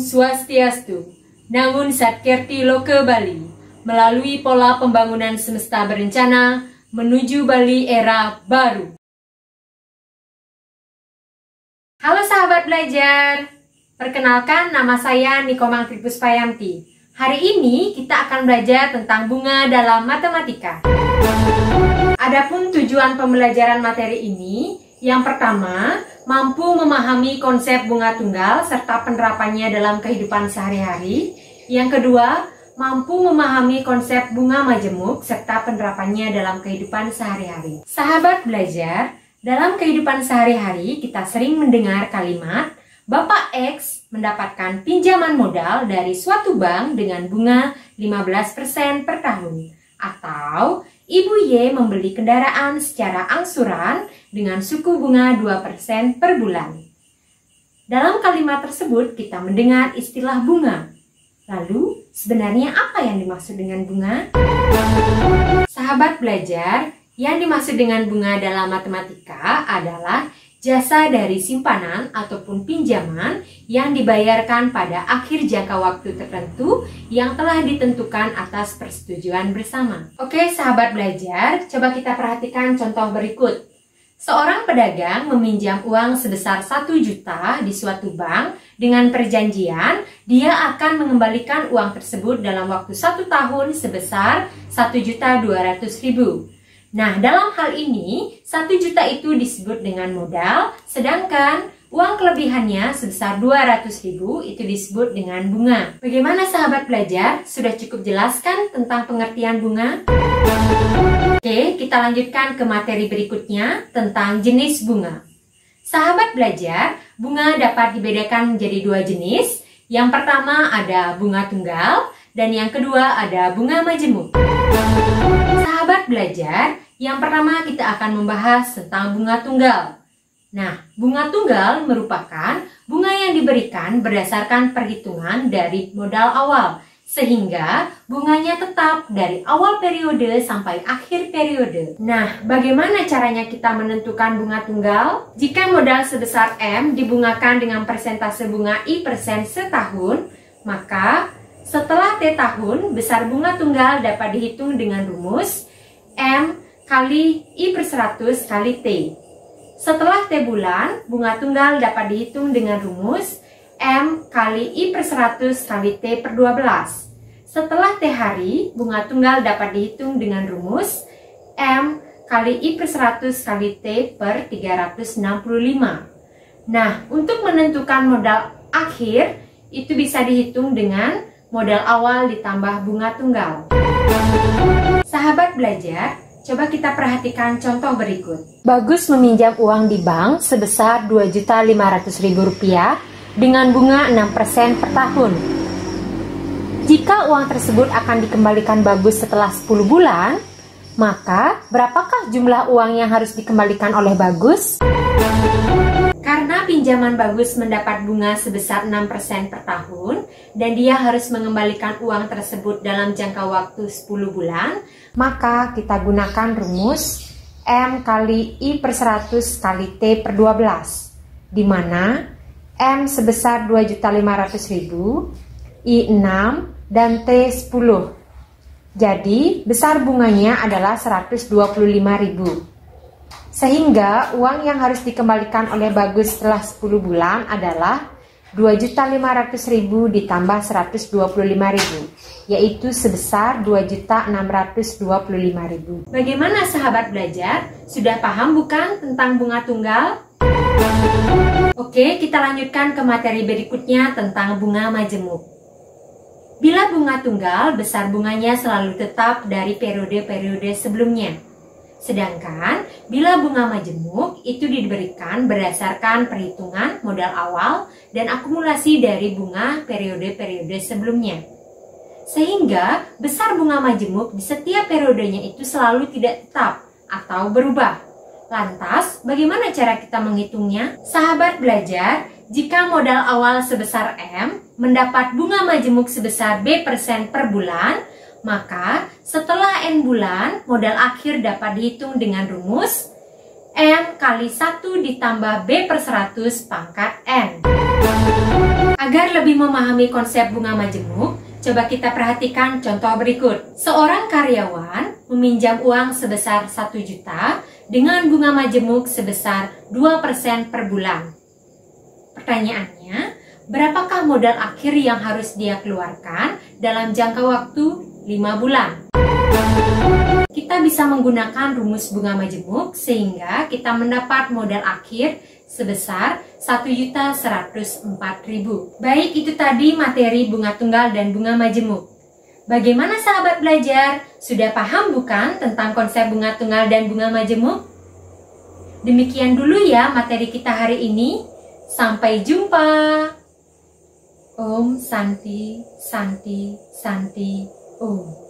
Swastiastu, Namun Satkirti Loka Bali, melalui pola pembangunan semesta berencana menuju Bali era baru. Halo sahabat belajar, perkenalkan nama saya Nikomang Tripuspayanti. Hari ini kita akan belajar tentang bunga dalam matematika. Adapun tujuan pembelajaran materi ini, yang pertama, mampu memahami konsep bunga tunggal serta penerapannya dalam kehidupan sehari-hari. Yang kedua, mampu memahami konsep bunga majemuk serta penerapannya dalam kehidupan sehari-hari. Sahabat belajar, dalam kehidupan sehari-hari kita sering mendengar kalimat Bapak X mendapatkan pinjaman modal dari suatu bank dengan bunga 15% per tahun. Atau Ibu Y membeli kendaraan secara angsuran dengan suku bunga 2% per bulan. Dalam kalimat tersebut kita mendengar istilah bunga. Lalu, sebenarnya apa yang dimaksud dengan bunga? Sahabat belajar, yang dimaksud dengan bunga dalam matematika adalah jasa dari simpanan ataupun pinjaman yang dibayarkan pada akhir jangka waktu tertentu yang telah ditentukan atas persetujuan bersama. Oke sahabat belajar, coba kita perhatikan contoh berikut. Seorang pedagang meminjam uang sebesar 1 juta di suatu bank dengan perjanjian dia akan mengembalikan uang tersebut dalam waktu 1 tahun sebesar 1.200.000. Nah, dalam hal ini, 1 juta itu disebut dengan modal, sedangkan uang kelebihannya sebesar 200.000 itu disebut dengan bunga. Bagaimana sahabat belajar? Sudah cukup jelaskan tentang pengertian bunga? Oke, kita lanjutkan ke materi berikutnya tentang jenis bunga. Sahabat belajar, bunga dapat dibedakan menjadi 2 jenis. Yang pertama ada bunga tunggal, dan yang kedua ada bunga majemuk. Sahabat belajar, yang pertama kita akan membahas tentang bunga tunggal. Nah, bunga tunggal merupakan bunga yang diberikan berdasarkan perhitungan dari modal awal, sehingga bunganya tetap dari awal periode sampai akhir periode. Nah, bagaimana caranya kita menentukan bunga tunggal? Jika modal sebesar M dibungakan dengan persentase bunga I% setahun, maka setelah T tahun, besar bunga tunggal dapat dihitung dengan rumus M kali I/100 kali T. Setelah T bulan, bunga tunggal dapat dihitung dengan rumus M kali I/100 kali T per 12. Setelah T hari, bunga tunggal dapat dihitung dengan rumus M kali I/100 kali T per 365. Nah, untuk menentukan modal akhir, itu bisa dihitung dengan modal awal ditambah bunga tunggal. Sahabat belajar, coba kita perhatikan contoh berikut. Bagus meminjam uang di bank sebesar Rp2.500.000 dengan bunga 6% per tahun. Jika uang tersebut akan dikembalikan Bagus setelah 10 bulan, maka berapakah jumlah uang yang harus dikembalikan oleh Bagus? Karena pinjaman Bagus mendapat bunga sebesar 6% per tahun dan dia harus mengembalikan uang tersebut dalam jangka waktu 10 bulan, maka kita gunakan rumus M kali I/100 kali T per 12, di mana M sebesar 2.500.000, I 6 dan T 10. Jadi besar bunganya adalah 125.000. Sehingga uang yang harus dikembalikan oleh Bagus setelah 10 bulan adalah 2.500.000 ditambah 125.000, yaitu sebesar 2.625.000. Bagaimana sahabat belajar? Sudah paham bukan tentang bunga tunggal? Oke, kita lanjutkan ke materi berikutnya tentang bunga majemuk. Bila bunga tunggal, besar bunganya selalu tetap dari periode-periode sebelumnya. Sedangkan bila bunga majemuk itu diberikan berdasarkan perhitungan modal awal dan akumulasi dari bunga periode-periode sebelumnya. Sehingga besar bunga majemuk di setiap periodenya itu selalu tidak tetap atau berubah. Lantas, bagaimana cara kita menghitungnya? Sahabat belajar, jika modal awal sebesar M mendapat bunga majemuk sebesar B% per bulan, maka setelah N bulan, modal akhir dapat dihitung dengan rumus M kali 1 ditambah B/100 pangkat N. Agar Agar lebih memahami konsep bunga majemuk, coba kita perhatikan contoh berikut. Seorang karyawan meminjam uang sebesar 1 juta dengan bunga majemuk sebesar 2% per bulan. Pertanyaannya, berapakah modal akhir yang harus dia keluarkan dalam jangka waktu 5 bulan? Kita bisa menggunakan rumus bunga majemuk sehingga kita mendapat modal akhir sebesar 1.104.000. Baik, itu tadi materi bunga tunggal dan bunga majemuk. Bagaimana sahabat belajar? Sudah paham bukan tentang konsep bunga tunggal dan bunga majemuk? Demikian dulu ya materi kita hari ini. Sampai jumpa. Om Santi, Santi, Santi, Om.